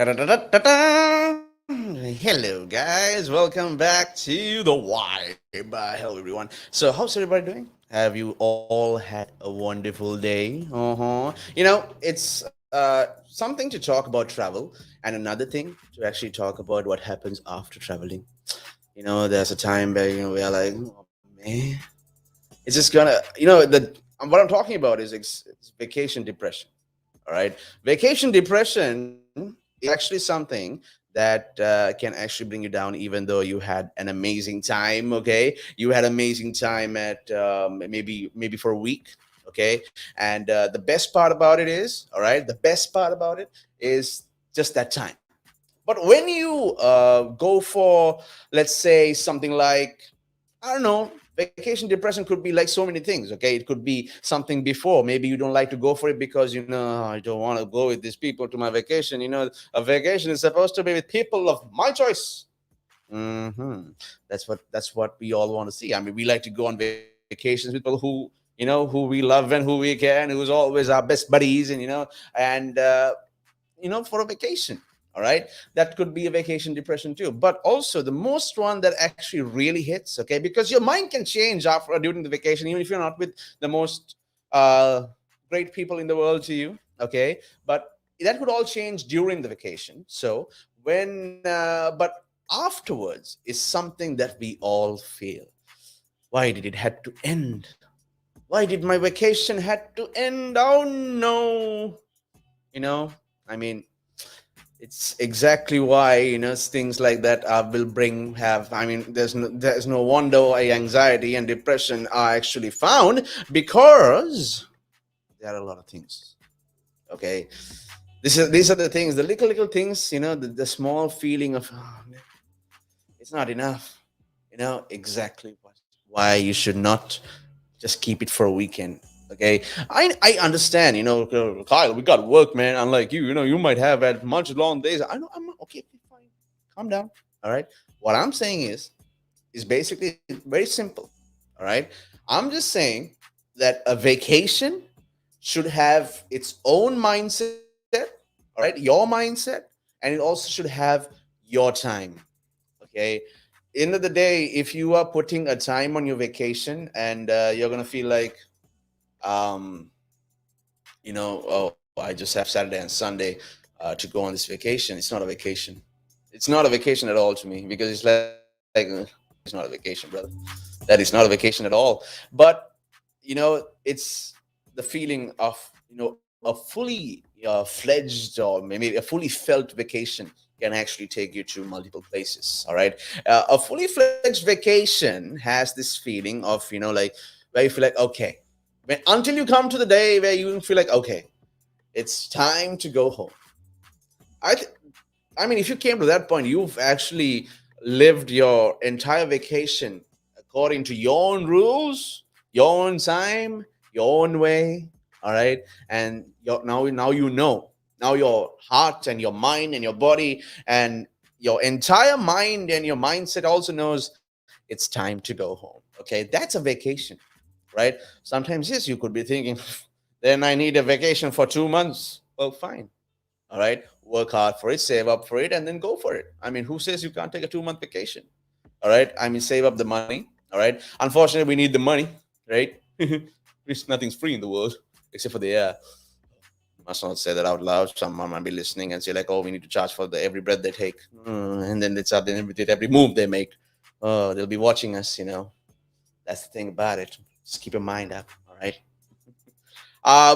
Ta-da-da-da-da-da. Hello, guys. Welcome back to the Vibe. Hello, everyone. So, how's everybody doing? Have you all had a wonderful day? It's something to talk about travel, and another thing to actually talk about what happens after traveling. There's a time where we are like, oh man, it's just gonna, what I'm talking about is it's vacation depression. All right. Vacation depression is actually something that can actually bring you down, even though you had an amazing time. Okay. You had amazing time at maybe for a week. Okay. And the best part about it is, all right, the best part about it is just that time. But when you go for, let's say, something like, I don't know. Vacation depression could be like so many things. Okay, it could be something before. Maybe you don't like to go for it because I don't want to go with these people to my vacation. A vacation is supposed to be with people of my choice. That's what we all want to see. I mean, we like to go on vacations with people who we love and who we can, who's always our best buddies, and for a vacation. All right, that could be a vacation depression too, but also the most one that actually really hits, okay, because your mind can change after during the vacation, even if you're not with the most uh great people in the world to you, okay, but that could all change during the vacation. So but afterwards is something that we all feel. Why did it had to end? Why did my vacation had to end? Oh no. you know I mean, it's exactly why things like that will bring have I mean, there's no wonder why anxiety and depression are actually found, because there are a lot of things. Okay, these are the things, the little things, the small feeling of, oh, man, it's not enough. Exactly why you should not just keep it for a weekend. Okay, I understand. Kyle, we got work, man. Unlike you, you might have had much long days. I know. I'm okay. Fine. Calm down. All right. What I'm saying is basically very simple. All right. I'm just saying that a vacation should have its own mindset. All right, your mindset, and it also should have your time. Okay, end of the day, if you are putting a time on your vacation and you're gonna feel like, um oh, I just have Saturday and Sunday to go on this vacation, it's not a vacation. It's not a vacation at all to me, because it's like, it's not a vacation, brother. That is not a vacation at all. But it's the feeling of a fully fledged, or maybe a fully felt vacation can actually take you to multiple places. All right, a fully fledged vacation has this feeling of, like, where you feel like, okay, until you come to the day where you feel like, okay, it's time to go home. I th- I mean, if you came to that point, you've actually lived your entire vacation according to your own rules, your own time, your own way. All right, and now you know. Now your heart and your mind and your body and your entire mind and your mindset also knows it's time to go home. Okay, that's a vacation, right? Sometimes, yes, you could be thinking, then I need a vacation for 2 months. Well, fine. All right. Work hard for it, save up for it, and then go for it. I mean, who says you can't take a 2 month vacation? All right. I mean, save up the money. All right. Unfortunately, we need the money, right? Nothing's free in the world except for the air. Must not say that out loud. Someone might be listening and say, like, oh, we need to charge for every breath they take. And then it's up, then every move they make. Oh, they'll be watching us. That's the thing about it. Just keep your mind up. All right.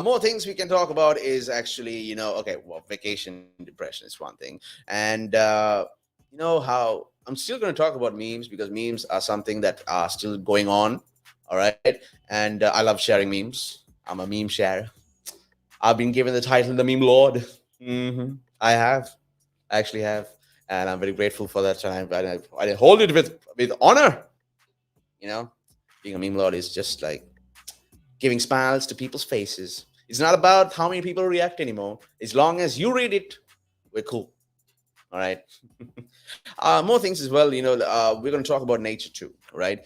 More things we can talk about is actually, okay, well, vacation depression is one thing. And, how I'm still going to talk about memes, because memes are something that are still going on. All right. And I love sharing memes. I'm a meme sharer. I've been given the title the meme lord. I have. I actually have. And I'm very grateful for that. And I hold it with honor. You know, being a meme lord is just like giving smiles to people's faces. It's not about how many people react anymore. As long as you read it, we're cool. All right. More things as well. We're going to talk about nature too. Right.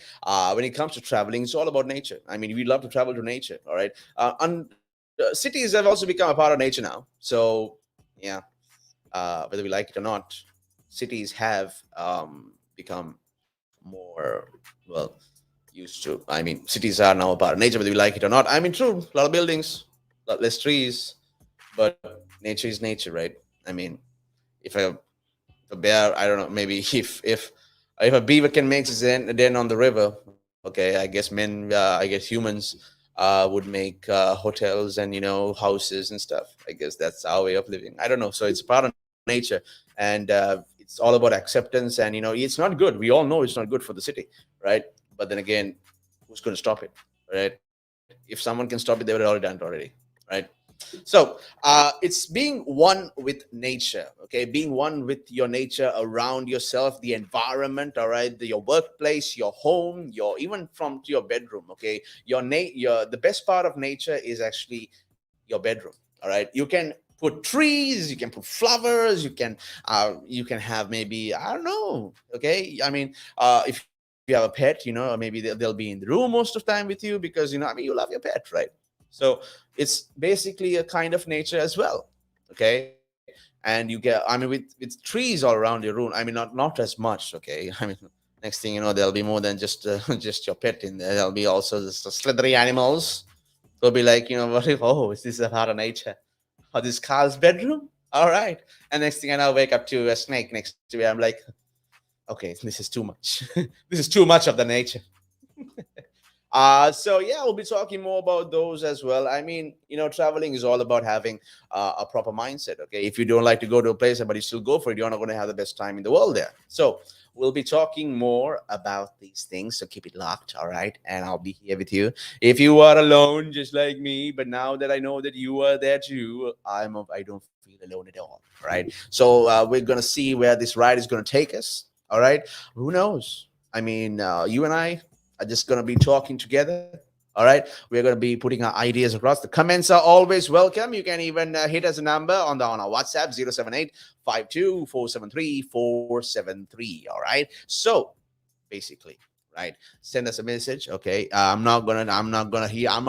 When it comes to traveling, it's all about nature. I mean, we love to travel to nature. All right. Cities have also become a part of nature now. So, yeah. whether we like it or not, cities have become more, well, used to. I mean, cities are now a part of nature, whether we like it or not. I mean, true, a lot of buildings, a lot less trees, but nature is nature, right? I mean, if a bear, I don't know, maybe if a beaver can make his den on the river, okay, I guess I guess humans would make hotels and houses and stuff. I guess that's our way of living. I don't know. So it's part of nature, and it's all about acceptance. And it's not good. We all know it's not good for the city, right? But then again, who's going to stop it, right? If someone can stop it, they would have already done it already, right? So it's being one with nature, okay? Being one with your nature around yourself, the environment, all right? Your workplace, your home, your even from to your bedroom, okay? Your the best part of nature is actually your bedroom, all right? You can put trees, you can put flowers, you can have maybe I don't know, okay? I mean, if you have a pet, maybe they'll be in the room most of the time with you because I mean you love your pet, right? So it's basically a kind of nature as well, okay? And you get, I mean, with trees all around your room. I mean, not as much, okay? I mean, next thing you know, there'll be more than just just your pet in there. There'll be also just slithery animals. They'll be like, what if? Oh, is this a part of nature? Oh, this Carl's bedroom? All right. And next thing I know, I wake up to a snake next to me. I'm like, okay, this is too much. This is too much of the nature. So yeah, we'll be talking more about those as well. I mean, traveling is all about having a proper mindset. Okay, if you don't like to go to a place, but you still go for it, you're not going to have the best time in the world there. So we'll be talking more about these things. So keep it locked, all right? And I'll be here with you. If you are alone, just like me, but now that I know that you are there too, I don't feel alone at all. All right. So we're gonna see where this ride is gonna take us. All right. Who knows? I mean, you and I are just going to be talking together. All right. We're going to be putting our ideas across. The comments are always welcome. You can even hit us a number on our WhatsApp 078 473. All right. So basically, right, send us a message. Okay. I'm not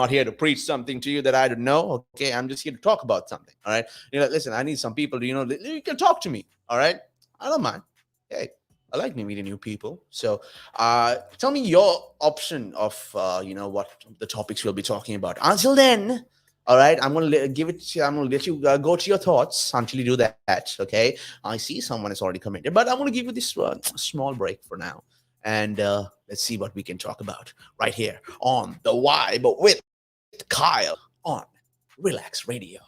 here to preach something to you that I don't know. Okay. I'm just here to talk about something. All right. Listen, I need some people to, you can talk to me. All right. I don't mind. Hey, I like meeting new people. So tell me your option of, what the topics we'll be talking about. Until then, all right, I'm going to give it to you. I'm going to let you go to your thoughts until you do that. Okay. I see someone has already commented, but I'm going to give you this small break for now. And let's see what we can talk about right here on The Why, but with Kyle on Relax Radio.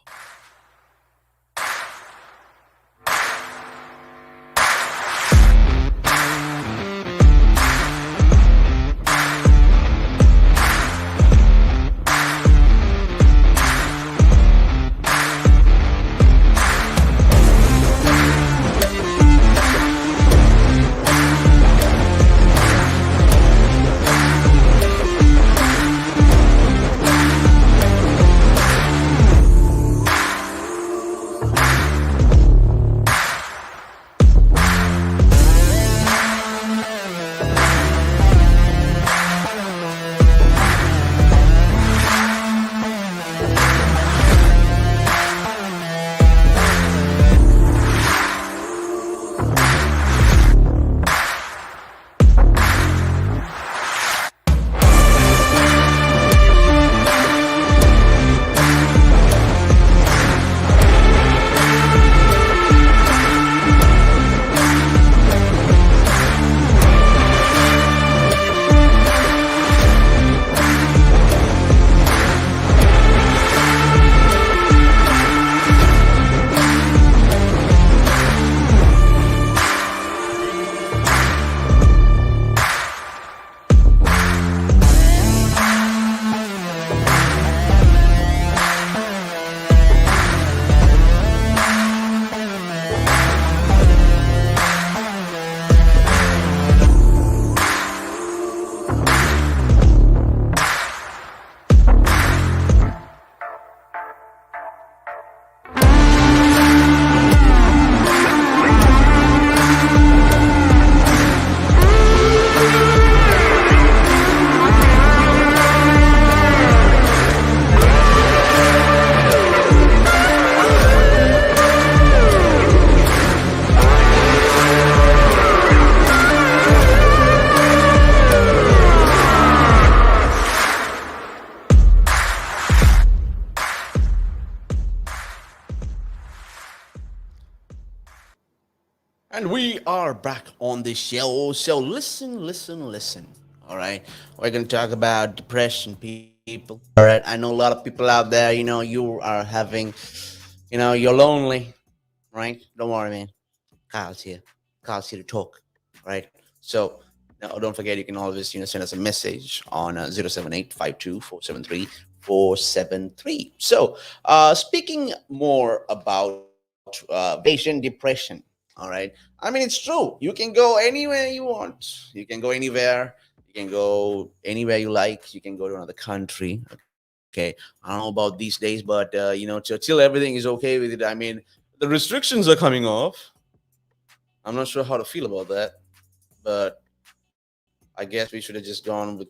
And we are back on the show. So listen, listen, listen. All right. We're going to talk about depression, people. All right. I know a lot of people out there, you are having, you're lonely, right? Don't worry, man. Kyle's here. Kyle's here to talk. All right. So no, don't forget, you can always, send us a message on 078 So, speaking more about vacation depression, all right. I mean, it's true. You can go anywhere you want. You can go anywhere. You can go anywhere you like. You can go to another country. Okay. I don't know about these days, but till everything is okay with it. I mean, the restrictions are coming off. I'm not sure how to feel about that, but I guess we should have just gone with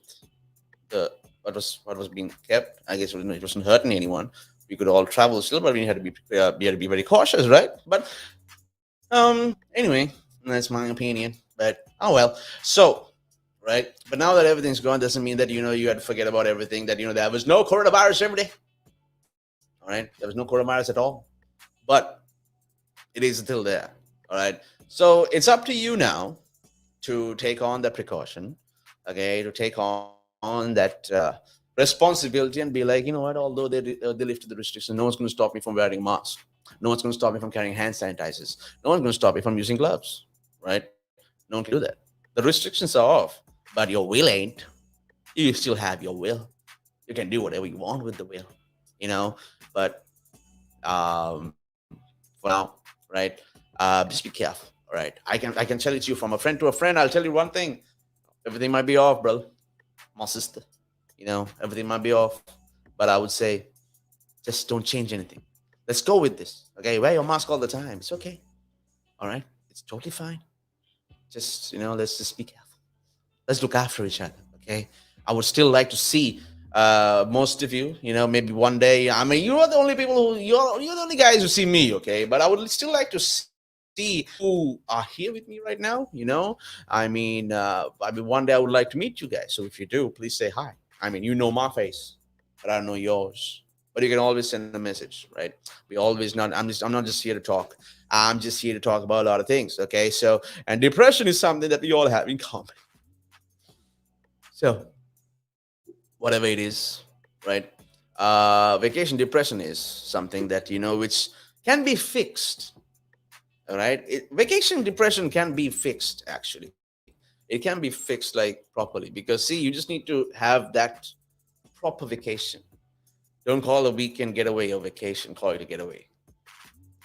the what was being kept. I guess it wasn't hurting anyone. We could all travel still, but we had to be very cautious, right? But anyway, that's my opinion. But oh well. So right, but now that everything's gone, doesn't mean that you had to forget about everything. That there was no coronavirus every day. All right, there was no coronavirus at all, but it is still there. All right, so it's up to you now to take on that precaution, okay, to take on that responsibility and be like, although they lifted the restrictions, no one's going to stop me from wearing a mask. No one's going to stop me from carrying hand sanitizers. No one's going to stop me from using gloves, right? No one can do that. The restrictions are off, but your will ain't. You still have your will. You can do whatever you want with the will, you know. But for now, right? Just be careful. All right. I can tell it to you from a friend to a friend. I'll tell you one thing. Everything might be off, bro. My sister. Everything might be off. But I would say just don't change anything. Let's go with this. Okay. Wear your mask all the time. It's okay. All right. It's totally fine. Just, let's just be careful. Let's look after each other. Okay. I would still like to see most of you, maybe one day. I mean, you are the only people you're the only guys who see me, okay? But I would still like to see who are here with me right now. I mean, one day I would like to meet you guys. So if you do, please say hi. I mean, you know my face, but I don't know yours. But you can always send a message, right? We always not. I'm not just here to talk. I'm just here to talk about a lot of things. Okay, so and depression is something that we all have in common. So whatever it is, right? Vacation depression is something that which can be fixed. All right, vacation depression can be fixed. Actually, it can be fixed like properly because see, you just need to have that proper vacation. Don't call a weekend getaway a vacation. Call it a getaway.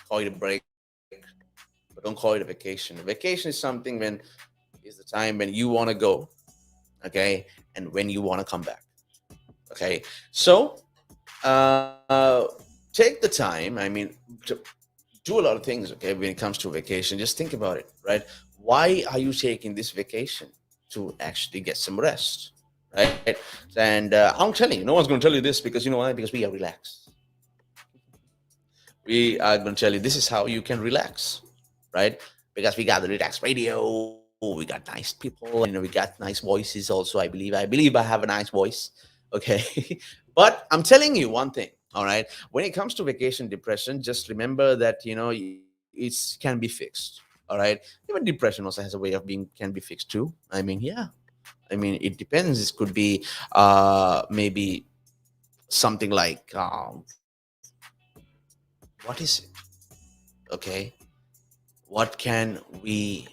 Call it a break, but don't call it a vacation. A vacation is something when is the time when you want to go, okay, and when you want to come back. Okay, so take the time. I mean, to do a lot of things. Okay, when it comes to vacation, just think about it. Right? Why are you taking this vacation? To actually get some rest, right? And I'm telling you, no one's going to tell you this because you know why? Because we are relaxed. We are going to tell you this is how you can relax, right? Because we got the relax radio, we got nice people, and we got nice voices. Also, I believe I have a nice voice. Okay, but I'm telling you one thing. All right, when it comes to vacation depression, just remember that it can be fixed. All right, even depression also has a way of being can be fixed too. I mean, yeah. I mean, it depends. It could be maybe something like what is it? Okay, what can we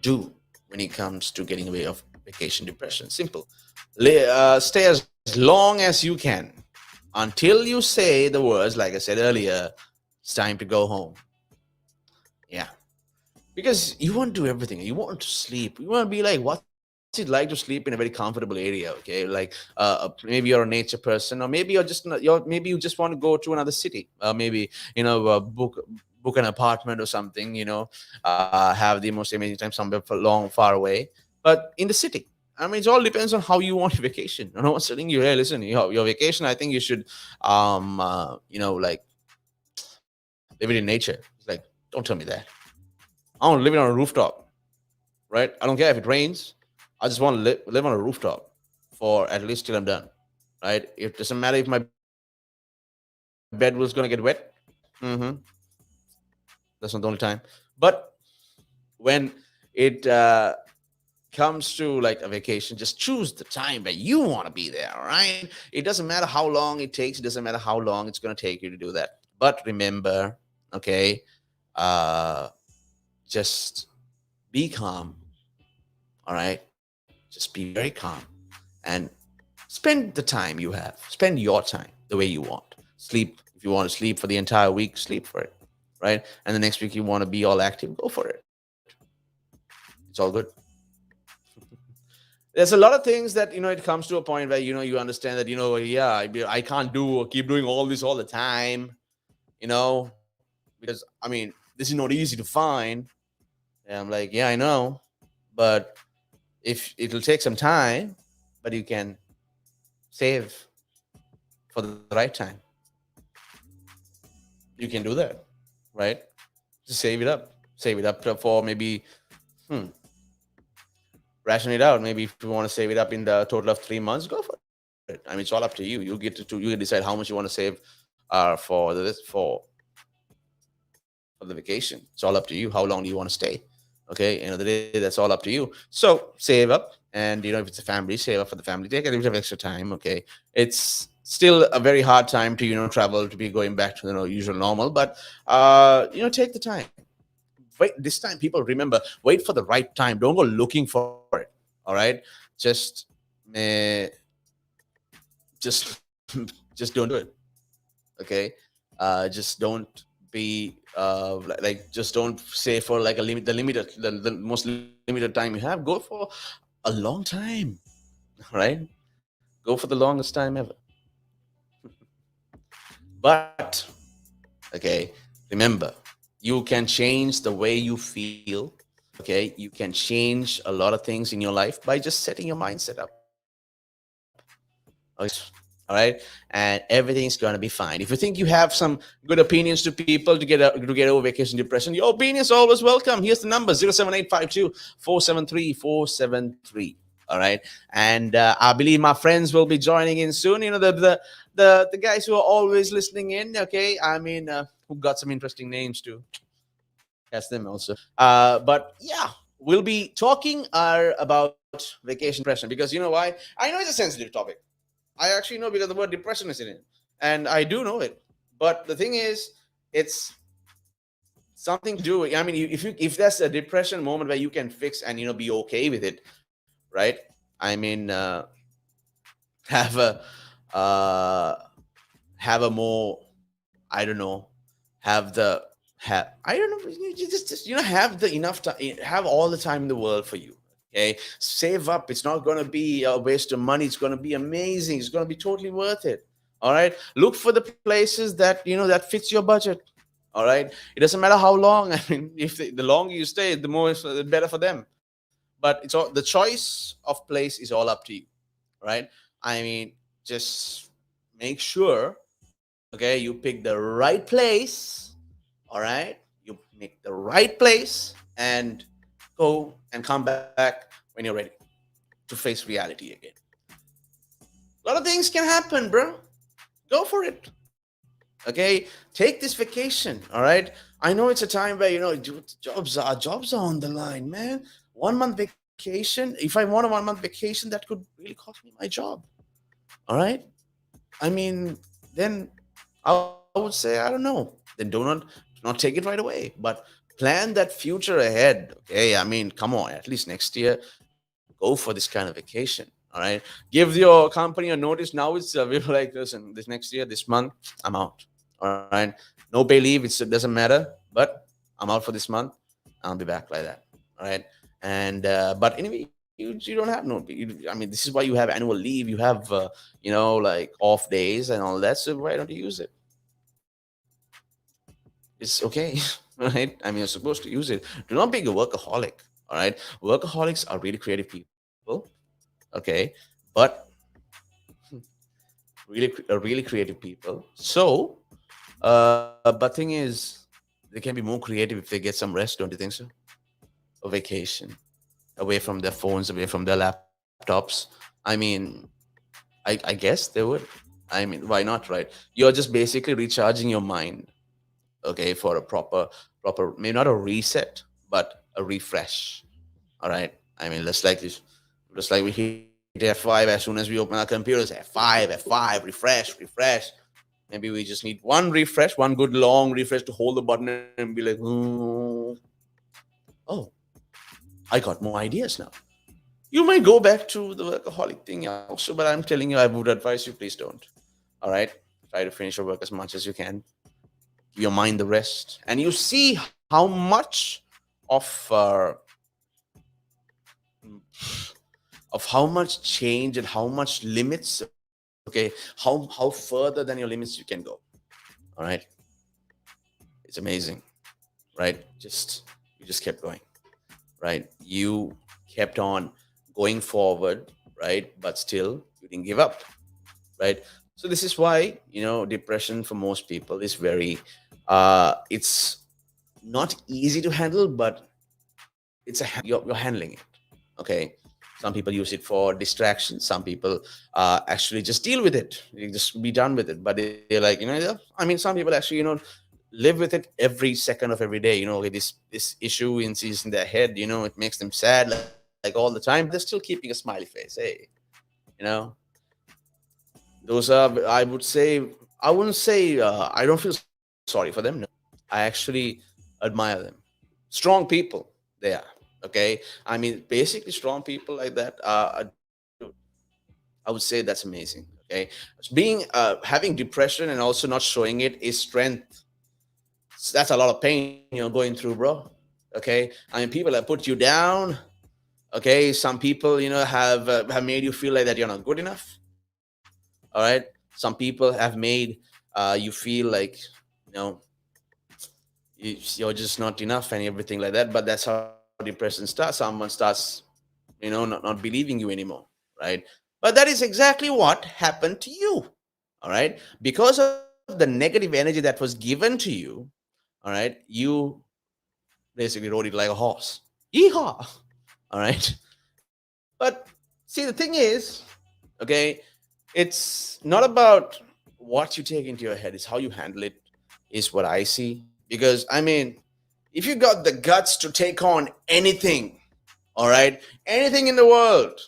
do when it comes to getting away of vacation depression? Simple. Stay as long as you can until you say the words, like I said earlier, it's time to go home. Yeah. Because you want to do everything. You want to sleep. You want to be like, what's it like to sleep in a very comfortable area? Okay, like maybe you're a nature person, or maybe you're just not, maybe you just want to go to another city. Maybe book an apartment or something. Have the most amazing time somewhere for long, far away, but in the city. I mean, it all depends on how you want your vacation. No one's telling you, hey, listen, your vacation. I think you should, like live it in nature. It's like, don't tell me that. I want to live it on a rooftop, right? I don't care if it rains. I just want to live on a rooftop for at least till I'm done, right? It doesn't matter if my bed was going to get wet. Mm-hmm. That's not the only time. But when it comes to like a vacation, just choose the time where you want to be there. All right, it doesn't matter how long it takes, it doesn't matter how long it's going to take you to do that. But remember, okay, uh just be calm. All right, just be very calm, and spend the time you have, spend your time the way you want. Sleep, if you want to sleep for the entire week, sleep for it, right? And the next week you want to be all active, go for it. It's all good. There's a lot of things that, it comes to a point where, you understand that, yeah, I can't do or keep doing all this all the time, because I mean, this is not easy to find. And I'm like, yeah, I know, but if it'll take some time, but you can save for the right time, you can do that, right? Just save it up for maybe, hmm, ration it out. Maybe if you want to save it up in the total of 3 months, go for it. I mean, it's all up to you. You can decide how much you want to save for the vacation. It's all up to you. How long do you want to stay? Okay, end of the day, that's all up to you. So save up, and if it's a family, save up for the family. Take a little bit of extra time. Okay, it's still a very hard time to travel, to be going back to the usual normal, but take the time. Wait, this time, people, remember, wait for the right time. Don't go looking for it. All right, just eh, just just don't do it. Okay, just don't be just don't say for like the most limited time you have. Go for a long time. Right, go for the longest time ever. But okay, remember, you can change the way you feel. Okay, you can change a lot of things in your life by just setting your mindset up. Okay, all right, and everything's going to be fine. If you think you have some good opinions to people to get over vacation depression, your opinions are always welcome. Here's the number: 07852 473 473. All right, and I believe my friends will be joining in soon. The guys who are always listening in. Okay, I mean, who got some interesting names too. Catch them also. But yeah, we'll be talking about vacation depression, because you know why? I know it's a sensitive topic. I actually know, because the word depression is in it, and I do know it. But the thing is, it's something to do. I mean, if that's a depression moment where you can fix and be okay with it, right? I mean, have a uh, have a more, I don't know, have the have I don't know, you just have the enough time, have all the time in the world for you. Okay, save up. It's not going to be a waste of money. It's going to be amazing. It's going to be totally worth it. All right, look for the places that that fits your budget. All right, it doesn't matter how long. I mean, if the longer you stay, the more the better for them. But it's all, the choice of place is all up to you, right? I mean, just make sure, okay, you pick the right place. All right, you make the right place, and go and come back when you're ready to face reality again. A lot of things can happen, bro. Go for it. Okay, take this vacation. All right, I know it's a time where dude, jobs are on the line, man. 1 month vacation. If I want a 1 month vacation, that could really cost me my job. All right, I mean, then I would say, I don't know. Then do not take it right away, but plan that future ahead. Okay, I mean, come on, at least next year, go for this kind of vacation. All right, give your company a notice now. It's we're like, listen, this next year, this month, I'm out. All right, no pay leave. It doesn't matter, but I'm out for this month. I'll be back like that. All right, and but anyway, you don't have no. I mean, this is why you have annual leave. You have like off days and all that. So why don't you use it? It's okay, right? I mean, you're supposed to use it. Do not be a workaholic. All right, workaholics are really creative people. Okay, but really creative people. So, but thing is, they can be more creative if they get some rest. Don't you think so? A vacation away from their phones, away from their laptops. I mean, I guess they would. I mean, why not, right? You're just basically recharging your mind, okay, for a proper, maybe not a reset, but a refresh. All right. I mean, just like we hit F5 as soon as we open our computers. F5, refresh. Maybe we just need one refresh, one good long refresh to hold the button and be like, oh, I got more ideas now. You might go back to the workaholic thing also, but I'm telling you, I would advise you, please don't. All right. Try to finish your work as much as you can. Give your mind the rest. And you see how much of how much change and how much limits, okay, how further than your limits you can go. All right. It's amazing, right? You just kept going, right? You kept on going forward, right? But still you didn't give up, right? So this is why, depression for most people is very it's not easy to handle, but you're handling it. Okay. Some people use it for distraction. Some people actually just deal with it. You just be done with it. But they're like, I mean, some people actually, live with it every second of every day. Okay, this issue is in their head. It makes them sad like all the time. But they're still keeping a smiley face. Hey, you know, those are, I would say, I wouldn't say I don't feel sorry for them. No, I actually admire them. Strong people they are. Okay, I mean, basically strong people like that I would say that's amazing. Okay, being having depression and also not showing it is strength. So that's a lot of pain you're going through, bro. Okay, I mean, people have put you down. Okay, some people have made you feel like that you're not good enough. All right, some people have made you feel like you know you're just not enough and everything like that. But that's how depression starts. Someone starts not believing you anymore, right? But that is exactly what happened to you. All right, because of the negative energy that was given to you. All right, you basically rode it like a horse. Yeehaw. All right, but see, the thing is, okay, it's not about what you take into your head, it's how you handle it, is what I see. Because I mean, if you got the guts to take on anything, all right, anything in the world,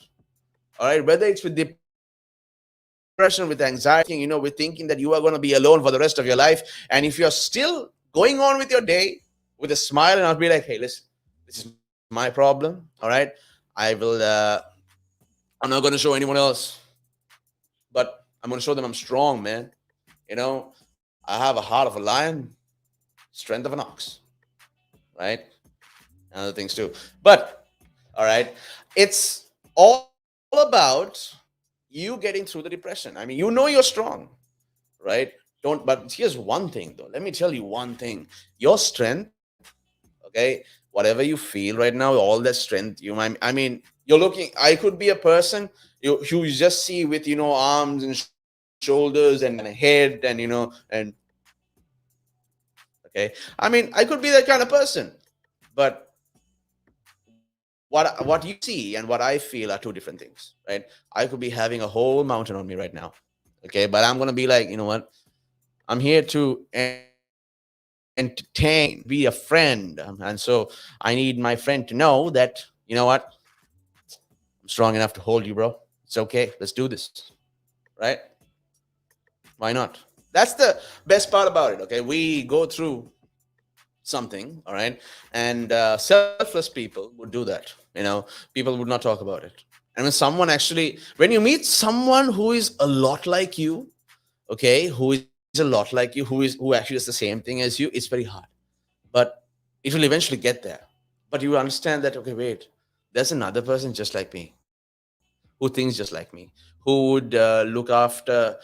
all right, whether it's with depression, with anxiety, with thinking that you are going to be alone for the rest of your life, and if you're still going on with your day with a smile and I'll be like, hey, listen, this is my problem, all right, I will I'm not going to show anyone else, but I'm going to show them I'm strong, man. I have a heart of a lion, strength of an ox, right? And other things too. But all right, it's all about you getting through the depression. I mean, you're strong, right? Don't. But here's one thing, though. Let me tell you one thing. Your strength, okay, whatever you feel right now, all that strength I mean, you're looking. I could be a person you just see with arms and shoulders and a head and and okay. I mean, I could be that kind of person, but what you see and what I feel are two different things, right? I could be having a whole mountain on me right now, okay, but I'm gonna be like, what? I'm here to entertain, be a friend, and so I need my friend to know that what, I'm strong enough to hold you, bro. It's okay. Let's do this, right? Why not? That's the best part about it. Okay, we go through something, all right, and selfless people would do that. People would not talk about it. And when you meet someone who is a lot like you, okay, who is a lot like you, who actually does the same thing as you, it's very hard, but it will eventually get there. But you understand that, okay, wait, there's another person just like me, who thinks just like me, who would look after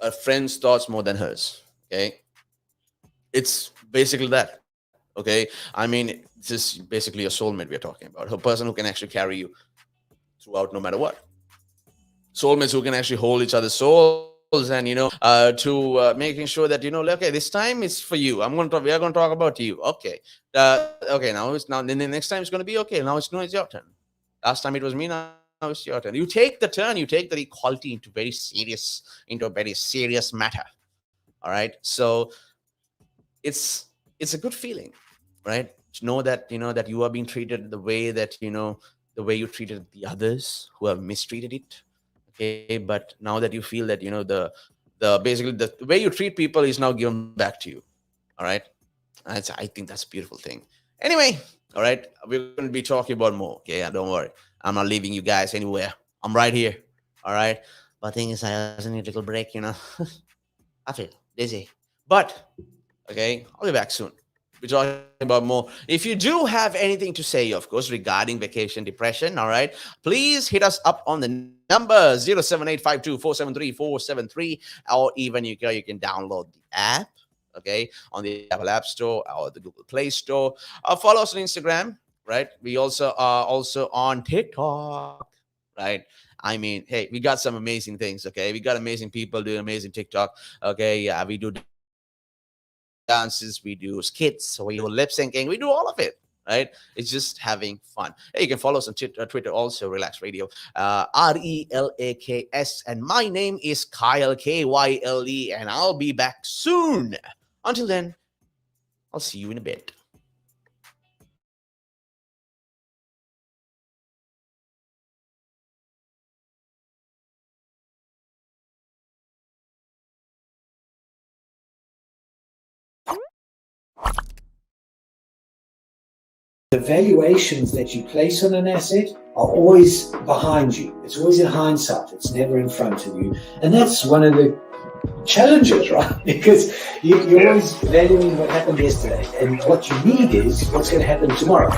a friend's thoughts more than hers. Okay, it's basically that. Okay, I mean, this is basically a soulmate we are talking about, a person who can actually carry you throughout no matter what. Soulmates who can actually hold each other's souls and to making sure that like, okay, this time it's for you. We are going to talk about you. Okay, okay, now then the next time it's going to be okay. Now it's your turn. Last time it was me, now it's your turn. You take the turn, you take the equality into a very serious matter. All right, so it's a good feeling, right? know that that you are being treated the way that the way you treated the others who have mistreated it. Okay, but now that you feel that the basically the way you treat people is now given back to you. All right. I think that's a beautiful thing. Anyway, all right, we're going to be talking about more. Okay, don't worry. I'm not leaving you guys anywhere. I'm right here. All right. But thing is, I also need a little break. I feel dizzy. But okay, I'll be back soon. We're talking about more. If you do have anything to say, of course, regarding vacation depression, all right, please hit us up on the number 07852473473, or even you can download the app, okay, on the Apple App Store or the Google Play Store. Follow us on Instagram, right? We also are also on TikTok, right? I mean, hey, we got some amazing things, okay? We got amazing people doing amazing TikTok, okay? Yeah, we do dances, we do skits, we do lip syncing, we do all of it, right? It's just having fun. Hey, you can follow us on Twitter also, Relax Radio, RELAKS, and my name is Kyle, KYLE, and I'll be back soon. Until then, I'll see you in a bit. The valuations that you place on an asset are always behind you. It's always in hindsight. It's never in front of you. And that's one of the challenges, right? Because you're always valuing what happened yesterday. And what you need is what's going to happen tomorrow.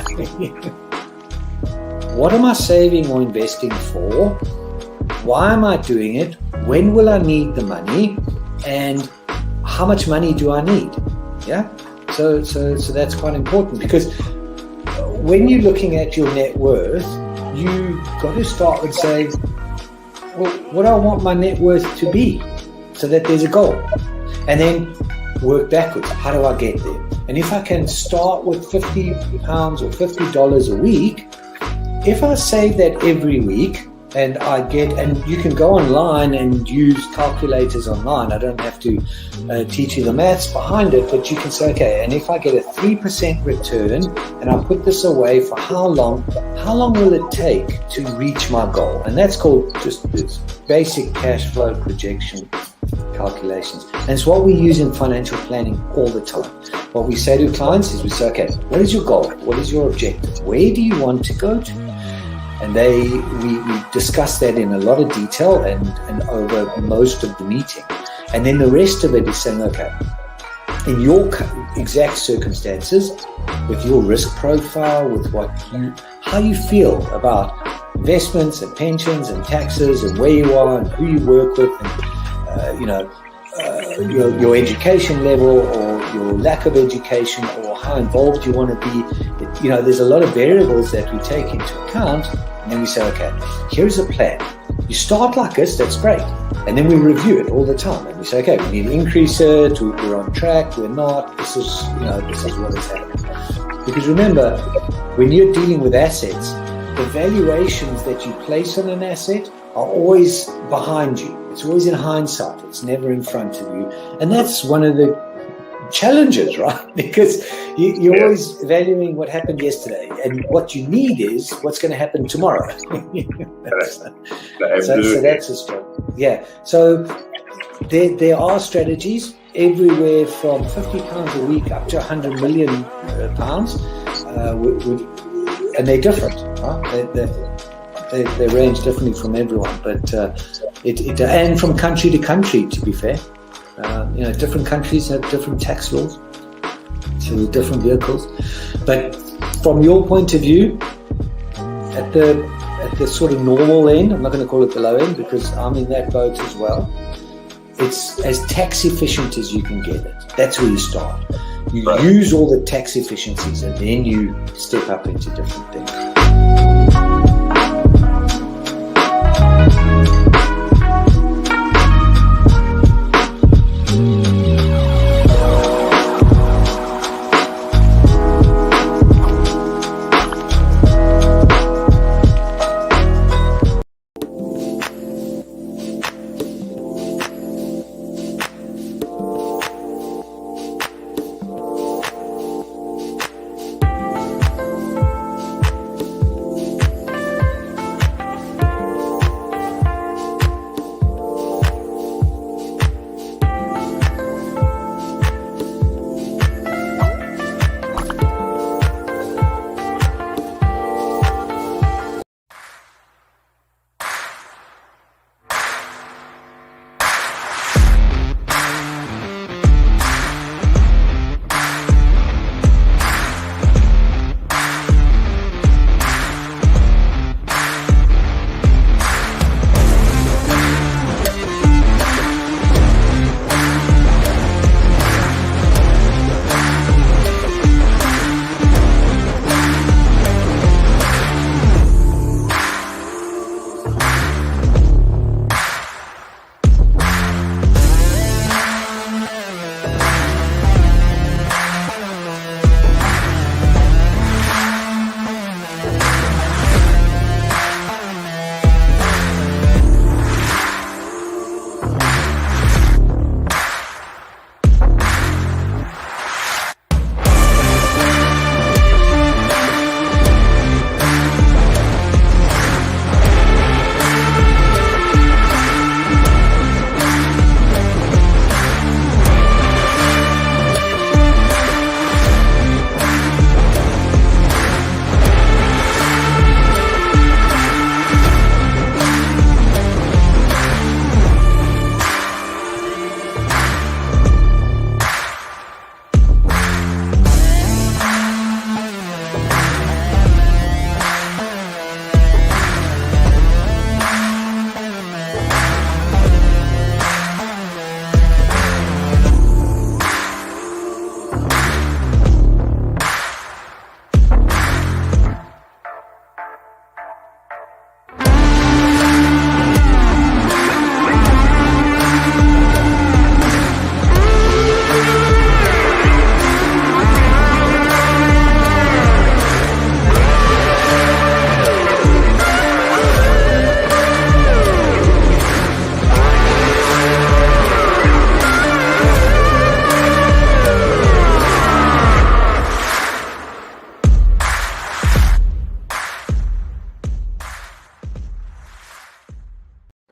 What am I saving or investing for? Why am I doing it? When will I need the money? And how much money do I need? Yeah. So that's quite important, because when you're looking at your net worth, you got to start with saying, well, what do I want my net worth to be, so that there's a goal, and then work backwards. How do I get there? And if I can start with £50 or $50 a week, if I save that every week, and you can go online and use calculators online. I don't have to teach you the maths behind it, but you can say, okay, and if I get a 3% return and I put this away for how long will it take to reach my goal? And that's called just this basic cash flow projection calculations. And it's what we use in financial planning all the time. What we say to clients is we say, okay, what is your goal? What is your objective? Where do you want to go to? And we discuss that in a lot of detail and over most of the meeting. And then the rest of it is saying, okay, in your exact circumstances, with your risk profile, with how you feel about investments and pensions and taxes and where you are and who you work with, and your education level or your lack of education or how involved you want to be. There's a lot of variables that we take into account, and then we say, okay, here's a plan. You start like this, that's great. And then we review it all the time. And we say, okay, we need to increase it, we're on track, we're not, this is what is happening. Because remember, when you're dealing with assets, the valuations that you place on an asset are always behind you. It's always in hindsight. It's never in front of you. And that's one of the challenges, right? Because you're always valuing what happened yesterday, and what you need is what's going to happen tomorrow. So that's a struggle. Yeah. So there are strategies everywhere from £50 a week up to £100 million, and they're different, right? They range differently from everyone, but and from country to country, to be fair. Different countries have different tax laws, so different vehicles. But from your point of view, at the sort of normal end, I'm not going to call it the low end because I'm in that boat as well. It's as tax efficient as you can get it. That's where you start. You use all the tax efficiencies, and then you step up into different things.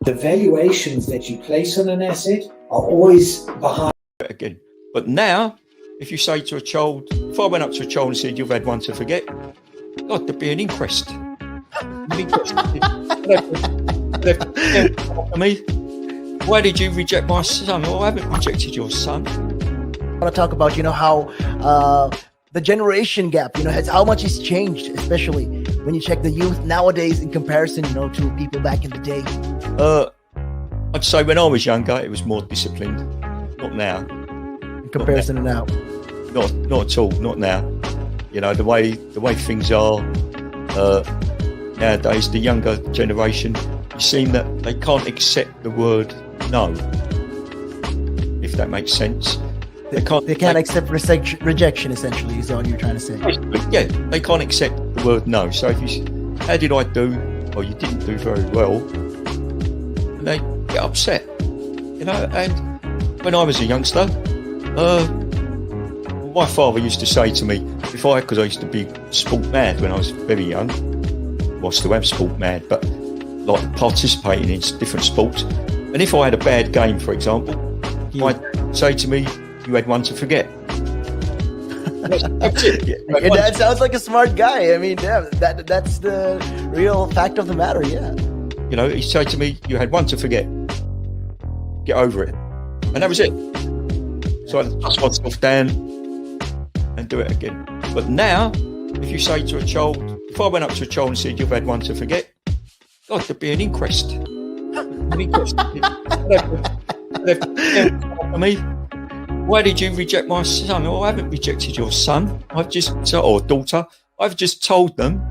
The valuations that you place on an asset are always behind. Again. But now, if you say to a child, if I went up to a child and said, "You've had one to forget," God, there'd be an inquest. An inquest. I mean, why did you reject my son? Well, I haven't rejected your son. I want to talk about, how the generation gap, has how much it's changed, especially when you check the youth nowadays in comparison, to people back in the day. I'd say when I was younger, it was more disciplined. Not now. In comparison to now. Not at all. Not now. The way things are nowadays, the younger generation, you seem that they can't accept the word no. If that makes sense. They can't accept rejection, essentially, is all you're trying to say. Yeah, they can't accept the word no. So if you, how did I do? Or you didn't do very well, and they get upset, And when I was a youngster, my father used to say to me, because I used to be sport mad when I was very young. Well, I still am sport mad, but like participating in different sports. And if I had a bad game, for example, he might say to me, "You had one to forget." That's it. Your dad sounds like a smart guy. I mean, yeah, that's the real fact of the matter, yeah. He'd say to me, "You had one to forget. Get over it." And that was it. So I'd dust myself down and do it again. But now, if you say to a child, if I went up to a child and said, "You've had one to forget," God, there'd be an inquest. An inquest. I mean, why did you reject my son? Well, I haven't rejected your son. Or daughter. I've just told them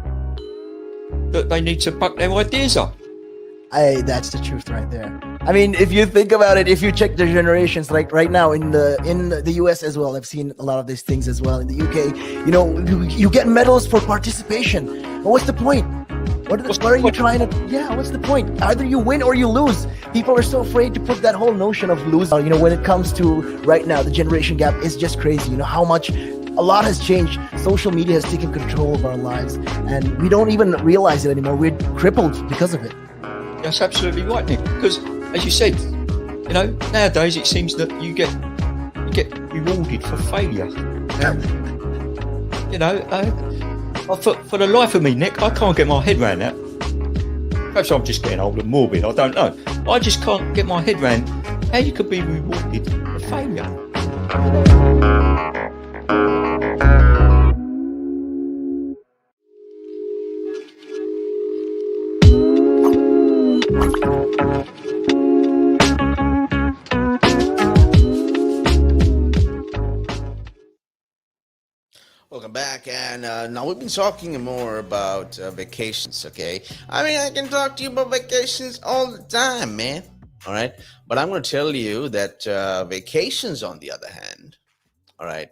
that they need to buck their ideas up. That's the truth right there. I mean, if you think about it, if you check the generations, like right now in the US as well, I've seen a lot of these things as well. In the UK, you get medals for participation. But what's the point? What are you trying to? Yeah, what's the point? Either you win or you lose. People are so afraid to put that whole notion of losing. When it comes to right now, the generation gap is just crazy. How much a lot has changed. Social media has taken control of our lives, and we don't even realize it anymore. We're crippled because of it. That's absolutely right, Nick. Because, as you said, nowadays it seems that you get rewarded for failure. For the life of me, Nick, I can't get my head around that. Perhaps I'm just getting old and morbid. I don't know. I just can't get my head around how you could be rewarded for failure. Welcome back, and now we've been talking more about vacations, okay? I mean, I can talk to you about vacations all the time, man, all right? But I'm going to tell you that vacations, on the other hand, all right,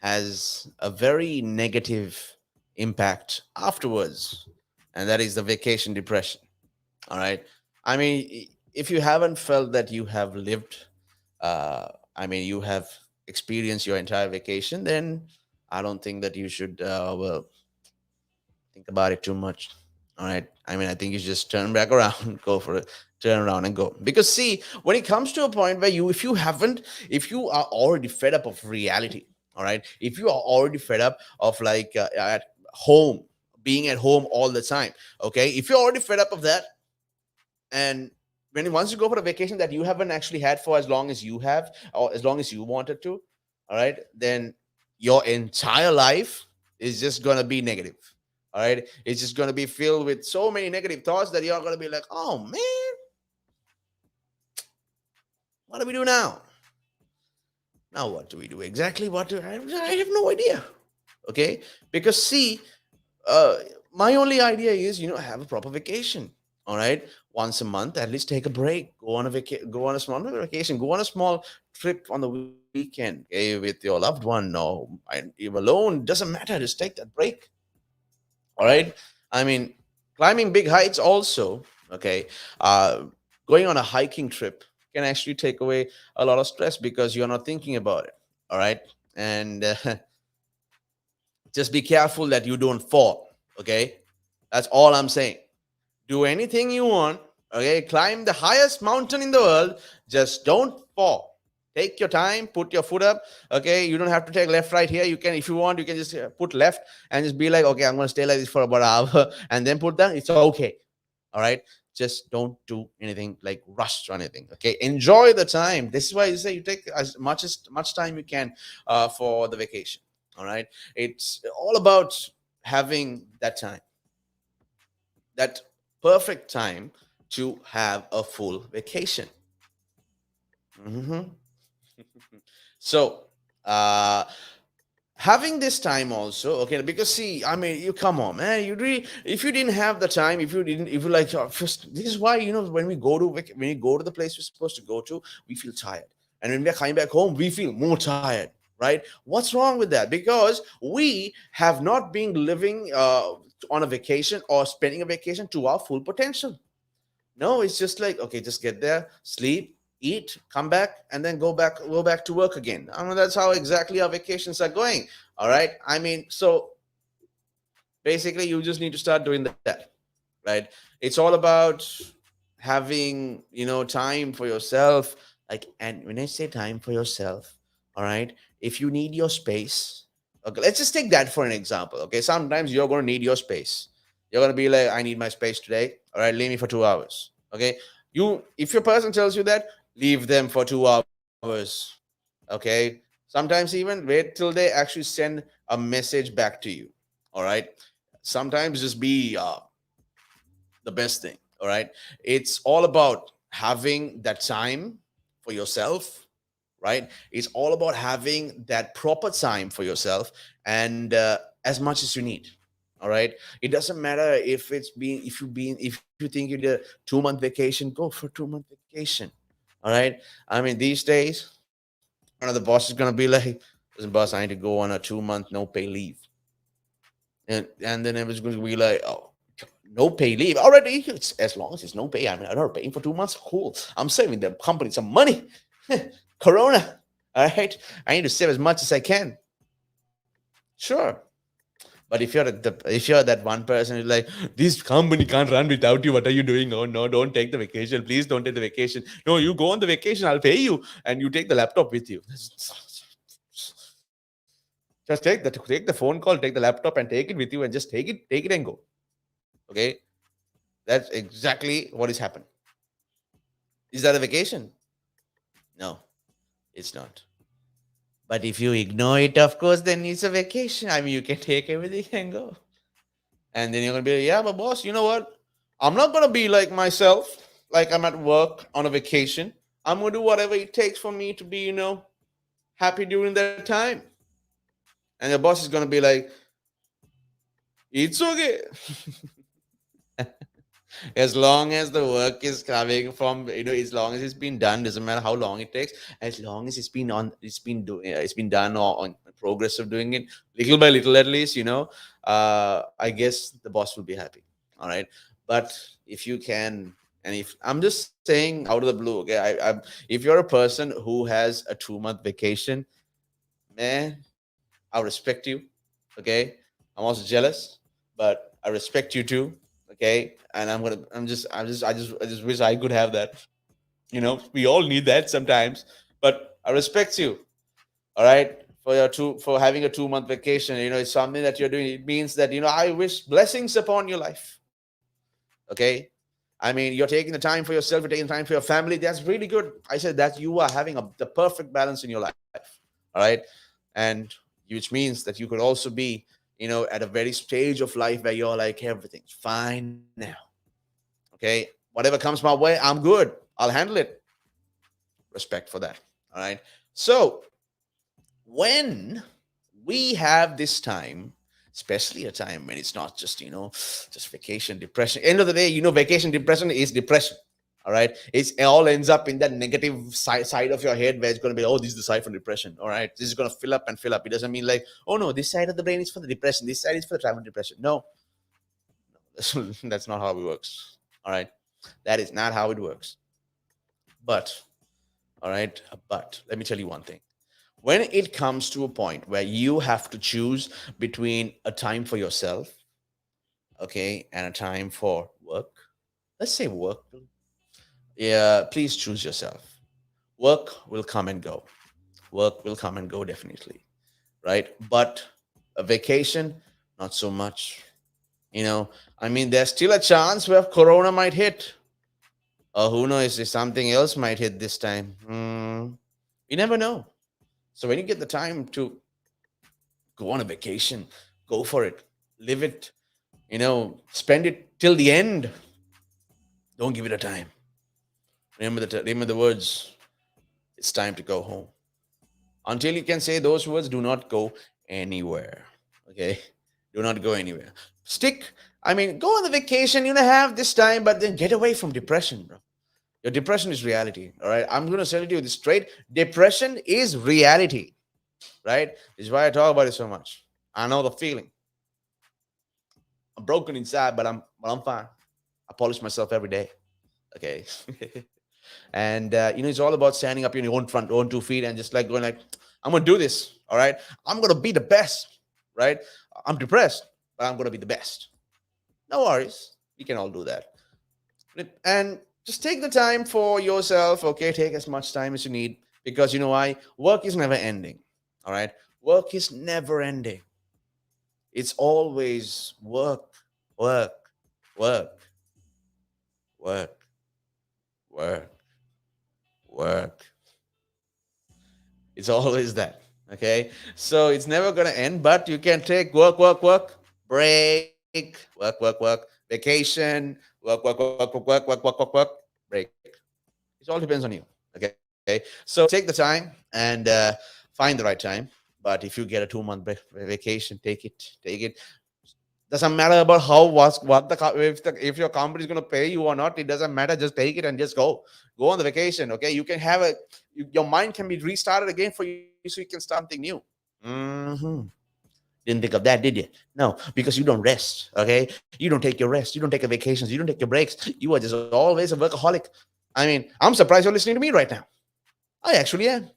has a very negative impact afterwards, and that is the vacation depression, all right? I mean, if you haven't felt that you have lived, you have experienced your entire vacation, then I don't think that you should, think about it too much. All right. I mean, I think you just turn back around, go for it, turn around and go. Because see, when it comes to a point where if you are already fed up of reality, all right, if you are already fed up of like at home, being at home all the time, okay, if you're already fed up of that, and once you go for a vacation that you haven't actually had for as long as you have, or as long as you wanted to, all right, then your entire life is just going to be negative. All right, it's just going to be filled with so many negative thoughts that you're going to be like, "Oh man, what do we do now? Now what do we do exactly? I have no idea." Okay, because see, my only idea is, have a proper vacation. All right, once a month, at least take a break, go on a small vacation, go on a small trip on the weekend, okay, with your loved one, or you alone, doesn't matter, just take that break. All right, I mean, climbing big heights also, okay, going on a hiking trip can actually take away a lot of stress because you're not thinking about it. All right, and just be careful that you don't fall. Okay, that's all I'm saying. Do anything you want, Okay, climb the highest mountain in the world. Just don't fall. Take your time, put your foot up. Okay, you don't have to take left, right here. You can, if you want, you can just put left and just be like, okay, I'm going to stay like this for about an hour and then put down. It's okay. All right. Just don't do anything like rush or anything. Okay, enjoy the time. This is why you say you take as much time you can for the vacation. All right, it's all about having that time, that perfect time to have a full vacation. Mhm. So, uh, having this time also, okay, because see, I mean, you come on, man, you really, if you didn't have the time, if you like, first, this is why, when we go to when we go to the place we're supposed to go to, we feel tired, and when we're coming back home, we feel more tired, right? What's wrong with that? Because we have not been living on a vacation or spending a vacation to our full potential. No, it's just like, okay, just get there, sleep, eat, come back, and then go back to work again. I mean, that's how exactly our vacations are going. All right. I mean, so basically, you just need to start doing that, right? It's all about having time for yourself. Like, and when I say time for yourself, all right, if you need your space, okay, let's just take that for an example. Okay, sometimes you're going to need your space. You're going to be like, I need my space today. All right, leave me for 2 hours. Okay, if your person tells you that, leave them for 2 hours. Okay, sometimes even wait till they actually send a message back to you. All right, sometimes just be the best thing. All right, it's all about having that time for yourself, right? It's all about having that proper time for yourself, and as much as you need. All right, it doesn't matter if you think you need a 2 month vacation, go for a 2 month vacation. All right, I mean, these days one of the boss is going to be like, listen, boss, I need to go on a 2 month no pay leave. And then it was going to be like, oh, no pay leave already. It's, as long as it's no pay, I mean, I'm not paying for 2 months. Cool, I'm saving the company some money. Corona, all right, I need to save as much as I can. Sure. But if you're that one person who's like, this company can't run without you, what are you doing? Oh no, don't take the vacation, please don't take the vacation. No, you go on the vacation, I'll pay you, and you take the laptop with you. Just take the phone call, take the laptop, and take it with you, and just take it and go. Okay, that's exactly what is happening. Is that a vacation? No, it's not. But if you ignore it, of course, then it's a vacation. I mean, you can take everything and go. And then you're gonna be like, yeah, but boss, you know what? I'm not gonna be like myself, like I'm at work on a vacation. I'm gonna do whatever it takes for me to be, happy during that time. And your boss is gonna be like, it's okay. As long as the work is coming from, as long as it's been done, doesn't matter how long it takes. As long as it's been done or on progress of doing it little by little, at least, I guess the boss will be happy. All right. But if you can, and if I'm just saying out of the blue, okay, if you're a person who has a 2 month vacation, man, I respect you. Okay, I'm also jealous, but I respect you too. Okay, and I just wish I could have that. We all need that sometimes, but I respect you. All right, for having a 2 month vacation. It's something that you're doing. It means that I wish blessings upon your life. Okay, I mean, you're taking the time for yourself, you're taking time for your family. That's really good. I said that you are having the perfect balance in your life. All right, and which means that you could also be, at a very stage of life where you're like, everything's fine now. Okay, whatever comes my way, I'm good. I'll handle it. Respect for that. All right. So when we have this time, especially a time when it's not just vacation depression. End of the day, vacation depression is depression. All right, it all ends up in that negative side of your head where it's going to be, oh, this is the side for depression. All right, this is going to fill up and fill up. It doesn't mean like, oh no, this side of the brain is for the depression, this side is for the travel depression. No, that's not how it works. All right, that is not how it works. But all right, but let me tell you one thing. When it comes to a point where you have to choose between a time for yourself, okay, and a time for work, let's say work, Yeah, please choose yourself. Work will come and go. Work will come and go, definitely, right? But a vacation, not so much. I mean, there's still a chance where Corona might hit, or who knows if something else might hit this time. You never know. So when you get the time to go on a vacation, go for it, live it, spend it till the end. Don't give it a time. Remember the words. It's time to go home. Until you can say those words, do not go anywhere. Okay, do not go anywhere. Stick. I mean, go on the vacation. Have this time, but then get away from depression, bro. Your depression is reality. All right, I'm gonna tell you this straight. Depression is reality. Right. This is why I talk about it so much. I know the feeling. I'm broken inside, but I'm fine. I polish myself every day. Okay. And it's all about standing up on your own 2 feet and just like going like, I'm gonna do this. All right, I'm gonna be the best. Right. I'm depressed, but I'm gonna be the best. No worries, we can all do that. And just take the time for yourself. Okay, take as much time as you need, because you know why? Work is never ending. All right, work is never ending. It's always work, work, work, work, work, work. It's always that. Okay. So it's never going to end, but you can take work, work, work, break, work, work, work, vacation, work, work, work, work, work, work, work, work, work, break. It all depends on you. Okay. So take the time and find the right time. But if you get a 2 month vacation, take it. Take it. Doesn't matter about how what the if your company is going to pay you or not. It doesn't matter. Just take it and just go on the vacation. Okay, you can have your mind can be restarted again for you, so you can start something new. Didn't think of that, did you? No, because you don't rest. Okay, you don't take your rest. You don't take your vacations. You don't take your breaks. You are just always a workaholic. I mean, I'm surprised you're listening to me right now. I actually am.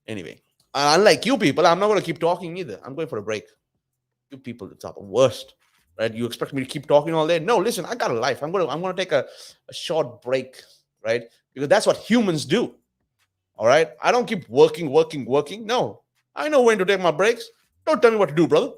Anyway, unlike you people, I'm not going to keep talking either. I'm going for a break. You people the top worst, right? You expect me to keep talking all day? No, listen, I got a life. I'm gonna take a short break, right? Because that's what humans do. All right. I don't keep working, working, working. No, I know when to take my breaks. Don't tell me what to do, brother.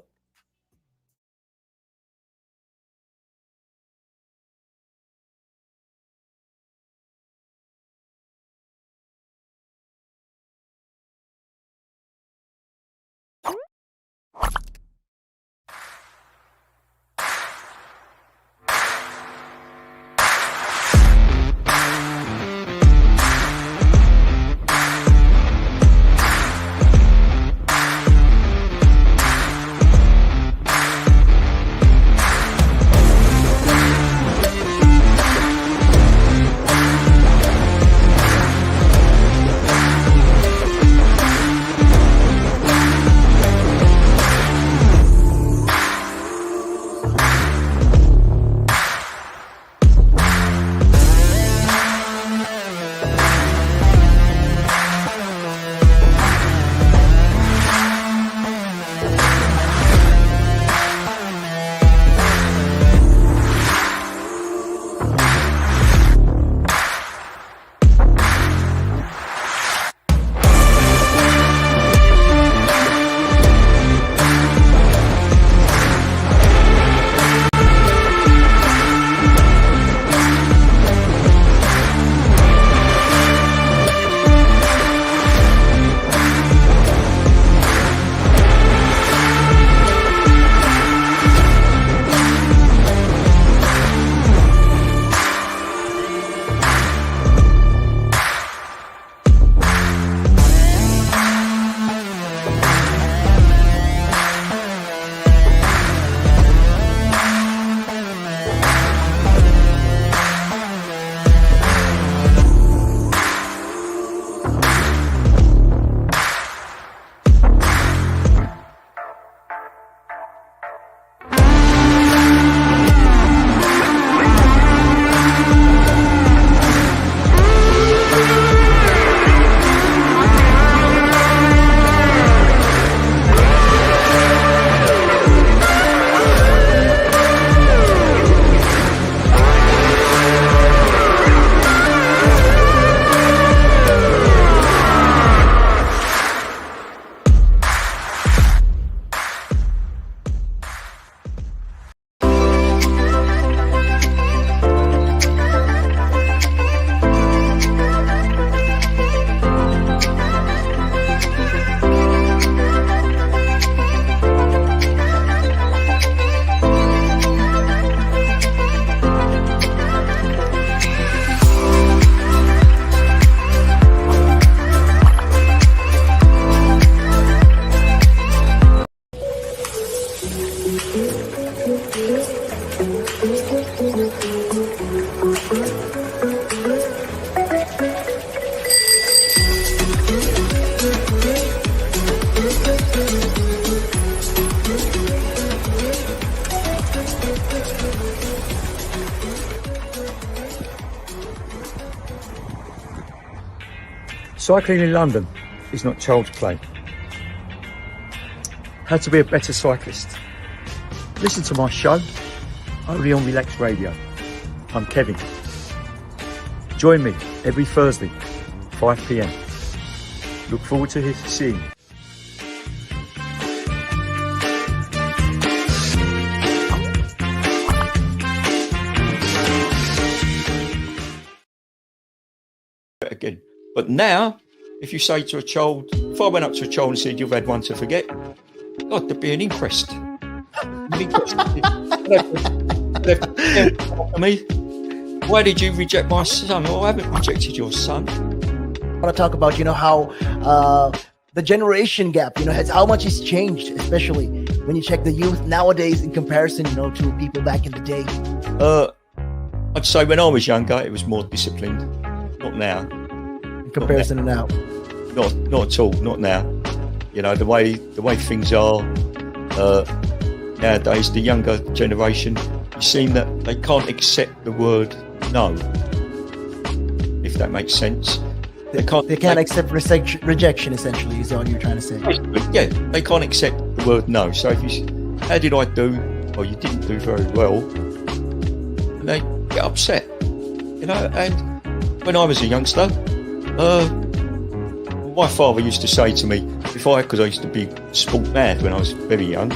Cycling in London is not child's play. How to be a better cyclist. Listen to my show, only on Relaks Radio. I'm Kevin. Join me every Thursday, 5 p.m. Look forward to seeing you. Again. But now, if you say to a child, if I went up to a child and said, you've had one to forget, God, there'd be an inquest. Me, why did you reject my son? Well, I haven't rejected your son. I want to talk about, how the generation gap, has how much it's changed, especially when you check the youth nowadays in comparison, to people back in the day. I'd say when I was younger, it was more disciplined. Not now. In comparison to now. Not at all. Not now. The way things are nowadays, the younger generation, you seem that they can't accept the word no. If that makes sense. They can't accept rejection, essentially, is all you're trying to say. Yeah, they can't accept the word no. So if you, how did I do? Or you didn't do very well, and they get upset. And when I was a youngster, my father used to say to me, because I used to be sport mad when I was very young.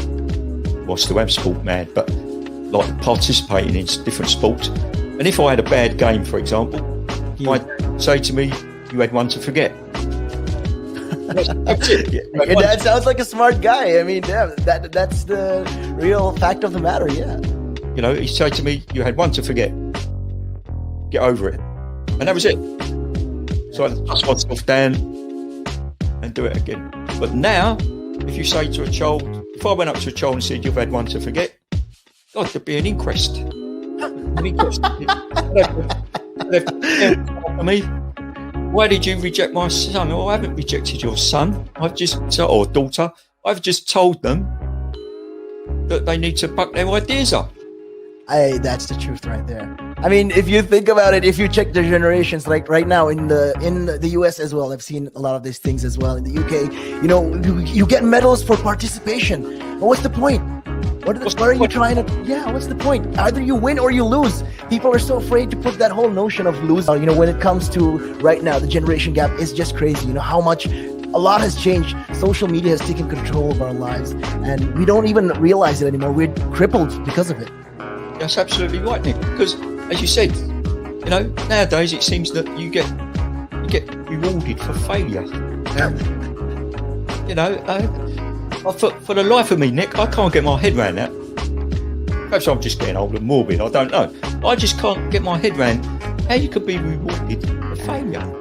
Well, I still am sport mad, but like participating in different sports. And if I had a bad game, for example, he might say to me, you had one to forget. That's it. Your dad sounds like a smart guy. I mean, yeah, that's the real fact of the matter, yeah. He'd say to me, you had one to forget. Get over it. And that was it. So I dust myself down and do it again. But now, if you say to a child, if I went up to a child and said, you've had one to forget, God, there'd be an inquest. An inquest. Me, why did you reject my son? Well, I haven't rejected your son. Or daughter. I've just told them that they need to buck their ideas up. That's the truth right there. I mean, if you think about it, if you check the generations, like right now in the US as well, I've seen a lot of these things as well. In the UK, you get medals for participation. But what's the point? What are you trying to? Yeah, what's the point? Either you win or you lose. People are so afraid to put that whole notion of losing. When it comes to right now, the generation gap is just crazy. How much. A lot has changed. Social media has taken control of our lives, and we don't even realize it anymore. We're crippled because of it. That's absolutely right, Nick. Because, as you said, nowadays it seems that you get rewarded for failure. For the life of me, Nick, I can't get my head around that. Perhaps I'm just getting old and morbid. I don't know. I just can't get my head around how you could be rewarded for failure.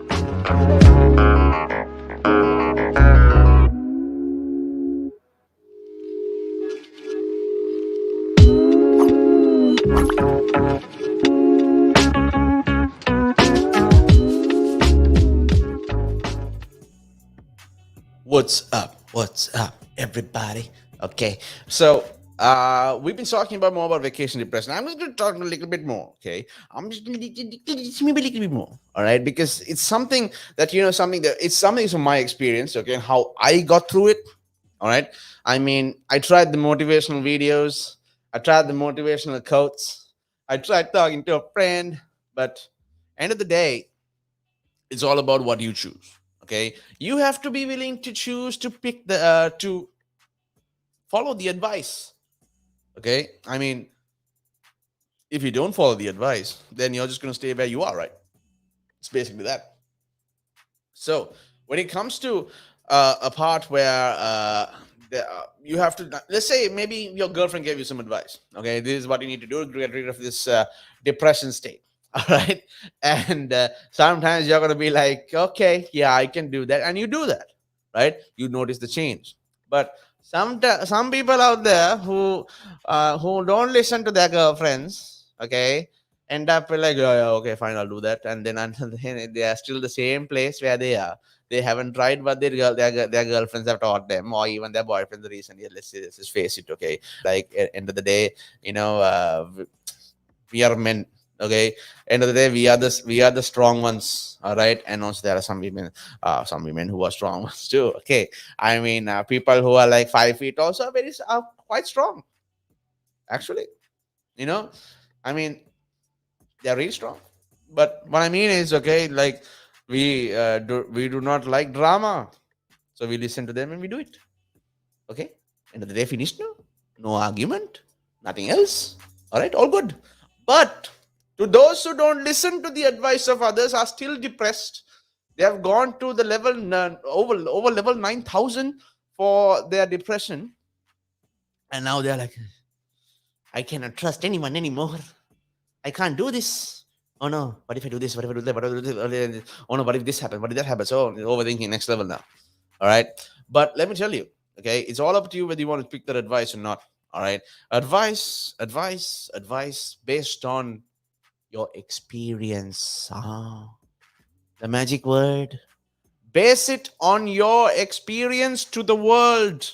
What's up, everybody? Okay, so we've been talking about more about vacation depression. I'm just going to talk a little bit more. Okay, I'm just going to maybe a little bit more. All right, because it's something that it's something from my experience. Okay, and how I got through it. All right, I mean, I tried the motivational videos, I tried the motivational quotes, I tried talking to a friend, but end of the day, it's all about what you choose. Okay, you have to be willing to choose to pick to follow the advice. Okay, I mean, if you don't follow the advice, then you're just going to stay where you are, right? It's basically that. So when it comes to a part where you have to, let's say maybe your girlfriend gave you some advice. Okay, this is what you need to do to get rid of this depression state. All right. And sometimes you're going to be like, okay, yeah, I can do that. And you do that, right? You notice the change. But Some people out there who don't listen to their girlfriends, okay, end up like, oh, yeah, okay, fine, I'll do that, and then until then they are still the same place where they are. They haven't tried what their girlfriends have taught them, or even their boyfriends recently. Let's just face it, okay. Like at end of the day, you know, we are men. Okay, end of the day, we are the strong ones. All right, and also there are some women who are strong ones too. Okay, I mean, people who are like 5 feet also are quite strong. Actually, you know, I mean, they are really strong. But what I mean is, okay, like we do not like drama, so we listen to them and we do it. Okay, end of the day, finished now. No argument, nothing else. All right, all good. But to those who don't listen to the advice of others, are still depressed. They have gone to the level over level 9,000 for their depression, and now they're like, I cannot trust anyone anymore. I can't do this. Oh no! What if I do this? What if I do that? What if I do this? Oh no! What if this happens? What if that happens? Oh, overthinking next level now. All right. But let me tell you, okay, it's all up to you whether you want to pick that advice or not. All right. Advice based on your experience. The magic word. Base it on your experience to the world,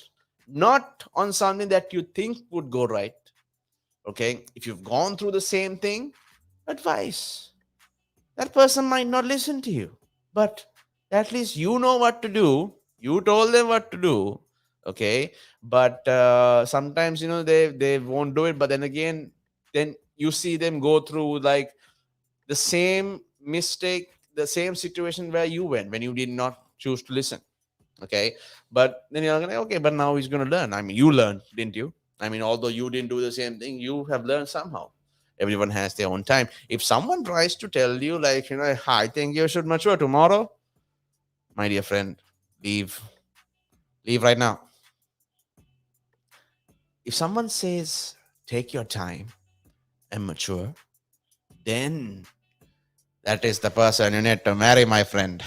not on something that you think would go right. Okay. If you've gone through the same thing, advice. That person might not listen to you, but at least you know what to do. You told them what to do. Okay. But sometimes, they won't do it. But then again, then you see them go through like the same mistake, the same situation where you went when you did not choose to listen. Okay. But then you're like, okay, but now he's going to learn. I mean, you learned, didn't you? I mean, although you didn't do the same thing, you have learned somehow. Everyone has their own time. If someone tries to tell you, like, I think you should mature tomorrow, my dear friend, leave. Leave right now. If someone says, take your time and mature, then that is the person you need to marry, my friend.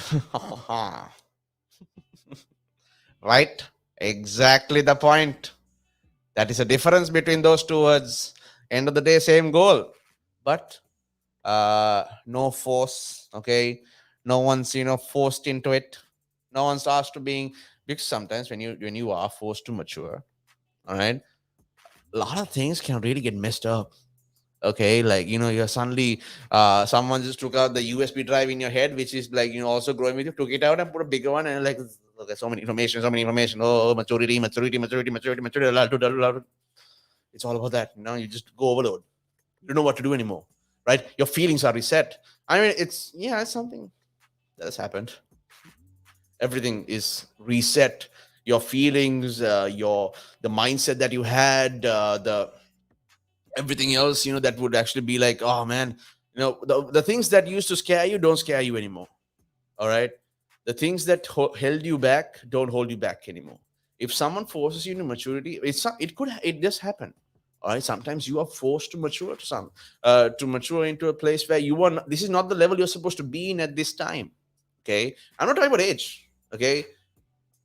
Right? Exactly the point. That is a difference between those two words. End of the day, same goal. But no force, okay? No one's, forced into it. No one's asked to being, because sometimes when you are forced to mature, all right, a lot of things can really get messed up. Okay, like you're suddenly someone just took out the USB drive in your head, which is like also growing with you, took it out and put a bigger one, and like, okay, so many information, so many information. Oh, maturity. It's all about that. You just go overload. You don't know what to do anymore, right? Your feelings are reset. I mean, it's something that has happened. Everything is reset. Your feelings, the mindset that you had, the everything else, that would actually be like, oh man, the things that used to scare you don't scare you anymore. All right, the things that held you back don't hold you back anymore. If someone forces you into maturity, it does happen. All right, sometimes you are forced to mature to mature into a place where this is not the level you're supposed to be in at this time. Okay, I'm not talking about age. Okay,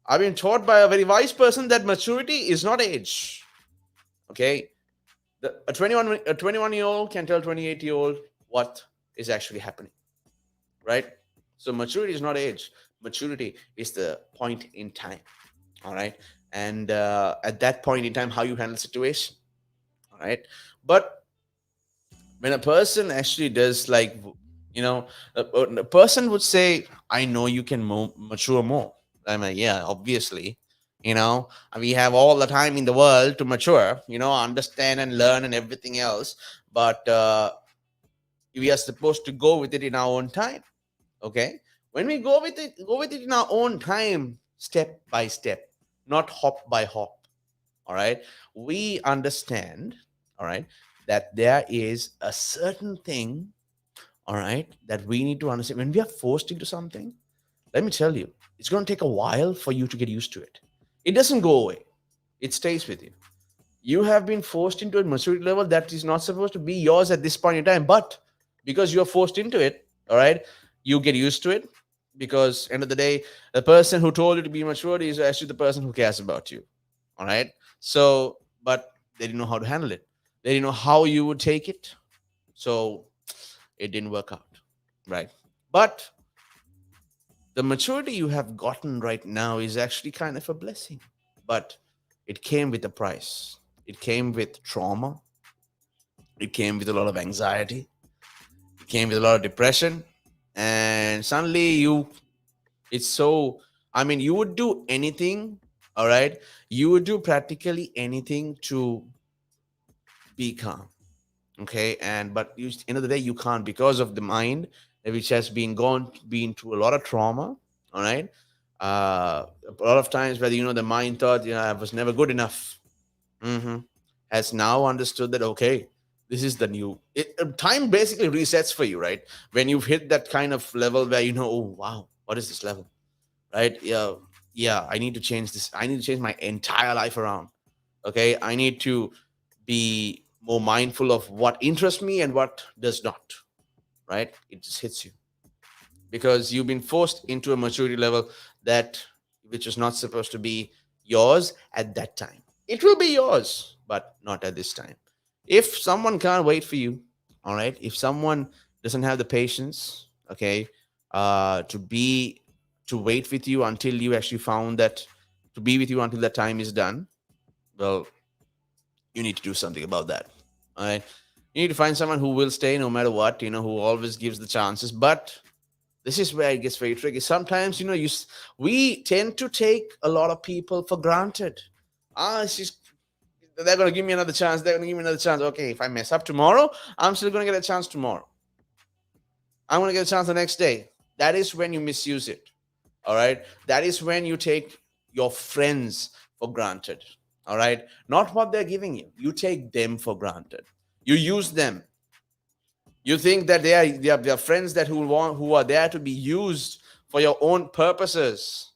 I've been taught by a very wise person that maturity is not age. Okay, a 21-year-old can tell 28-year-old what is actually happening, right? So maturity is not age. Maturity is the point in time. All right, and at that point in time, how you handle the situation. All right, but when a person actually does, like, a person would say, I know you can mature more. I mean, yeah, obviously, we have all the time in the world to mature, understand and learn and everything else. But we are supposed to go with it in our own time. Okay, when we go with it in our own time, step by step, not hop by hop. All right, we understand, all right, that there is a certain thing, all right, that we need to understand. When we are forced into something, let me tell you, it's going to take a while for you to get used to it. It doesn't go away, it stays with you. You have been forced into a maturity level that is not supposed to be yours at this point in time, but because you're forced into it, all right, you get used to it. Because end of the day, the person who told you to be mature is actually the person who cares about you. All right. So, but they didn't know how to handle it. They didn't know how you would take it. So it didn't work out. Right. But the maturity you have gotten right now is actually kind of a blessing. But it came with a price. It came with trauma. It came with a lot of anxiety. It came with a lot of depression. And suddenly it's so, I mean, you would do anything, all right? You would do practically anything to be calm, okay? And but you, end of the day, you can't because of the mind, which has been through a lot of trauma, all right? A lot of times where the mind thought, I was never good enough. Hmm. Has now understood that, okay, this is the new time basically resets for you, right? When you've hit that kind of level where oh wow, what is this level, right? Yeah, I need to change this. I need to change my entire life around. Okay, I need to be more mindful of what interests me and what does not, right? It just hits you because you've been forced into a maturity level that which is not supposed to be yours at that time. It will be yours, but not at this time. If someone can't wait for you, all right, if someone doesn't have the patience, okay, to be to wait with you until you actually found that to be with you until that time is done, well, you need to do something about that. All right, you need to find someone who will stay no matter what, who always gives the chances. But this is where it gets very tricky. Sometimes, we tend to take a lot of people for granted. It's just they're going to give me another chance. They're going to give me another chance. Okay, if I mess up tomorrow, I'm still going to get a chance tomorrow. I'm going to get a chance the next day. That is when you misuse it. All right. That is when you take your friends for granted. All right. Not what they're giving you. You take them for granted. You use them. You think that they are friends that who are there to be used for your own purposes,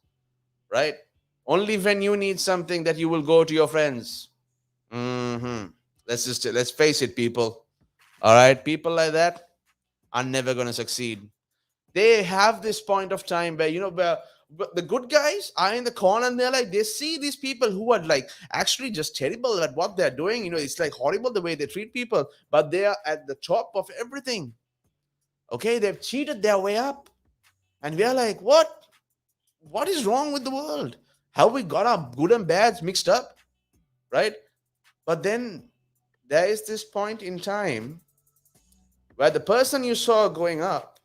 right? Only when you need something that you will go to your friends. Hmm. Let's face it, people. All right, people like that are never going to succeed. They have this point of time where but the good guys are in the corner and they're like they see these people who are like actually just terrible at what they're doing. It's like horrible the way they treat people, but they are at the top of everything. Okay, they've cheated their way up, and we are like, what is wrong with the world? How we got our good and bads mixed up, right? But then there is this point in time where the person you saw going up,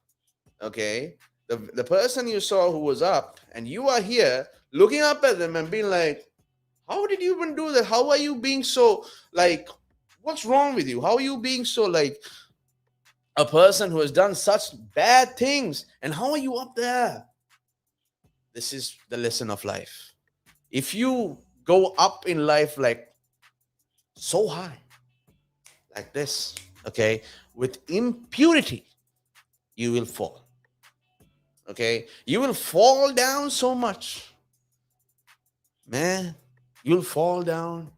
okay, the person you saw who was up, and you are here looking up at them and being like, how did you even do that? How are you being so like, what's wrong with you? How are you being so like a person who has done such bad things? And how are you up there? This is the lesson of life. If you go up in life like so high, like this, okay, with impurity, you will fall. Okay, you will fall down so much, man. You'll fall down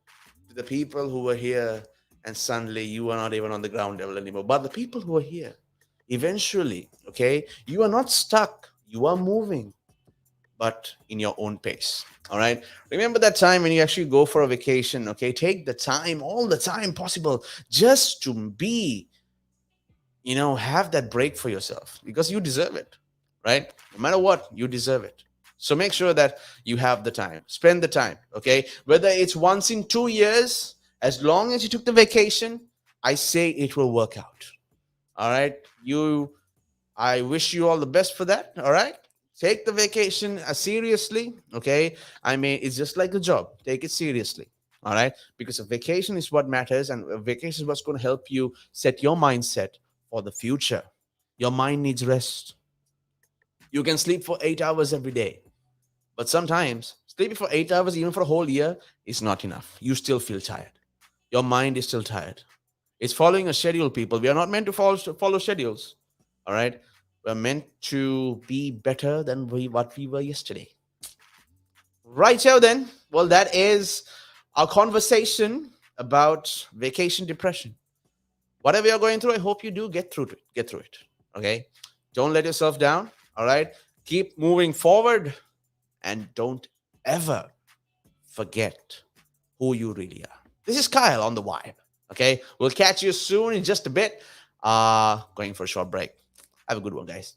to the people who were here, and suddenly you are not even on the ground level anymore. But the people who are here, eventually, okay, you are not stuck, you are moving, but in your own pace. All right. Remember that time when you actually go for a vacation, okay? Take the time, all the time possible, just to be, have that break for yourself because you deserve it, right? No matter what, you deserve it. So make sure that you have the time, spend the time, okay? Whether it's once in 2 years, as long as you took the vacation, I say it will work out. All right. I wish you all the best for that. All right. Take the vacation seriously. Okay. I mean, it's just like a job. Take it seriously. All right. Because a vacation is what matters, and a vacation is what's going to help you set your mindset for the future. Your mind needs rest. You can sleep for 8 hours every day, but sometimes sleeping for 8 hours, even for a whole year, is not enough. You still feel tired. Your mind is still tired. It's following a schedule, people. We are not meant to follow schedules. All right. We're meant to be better than what we were yesterday. Right here, then. Well, that is our conversation about vacation depression. Whatever you're going through, I hope you do get through it. Get through it. Okay. Don't let yourself down. All right. Keep moving forward, and don't ever forget who you really are. This is Kyle on the Vibe. Okay, we'll catch you soon in just a bit. Going for a short break. Have a good one, guys.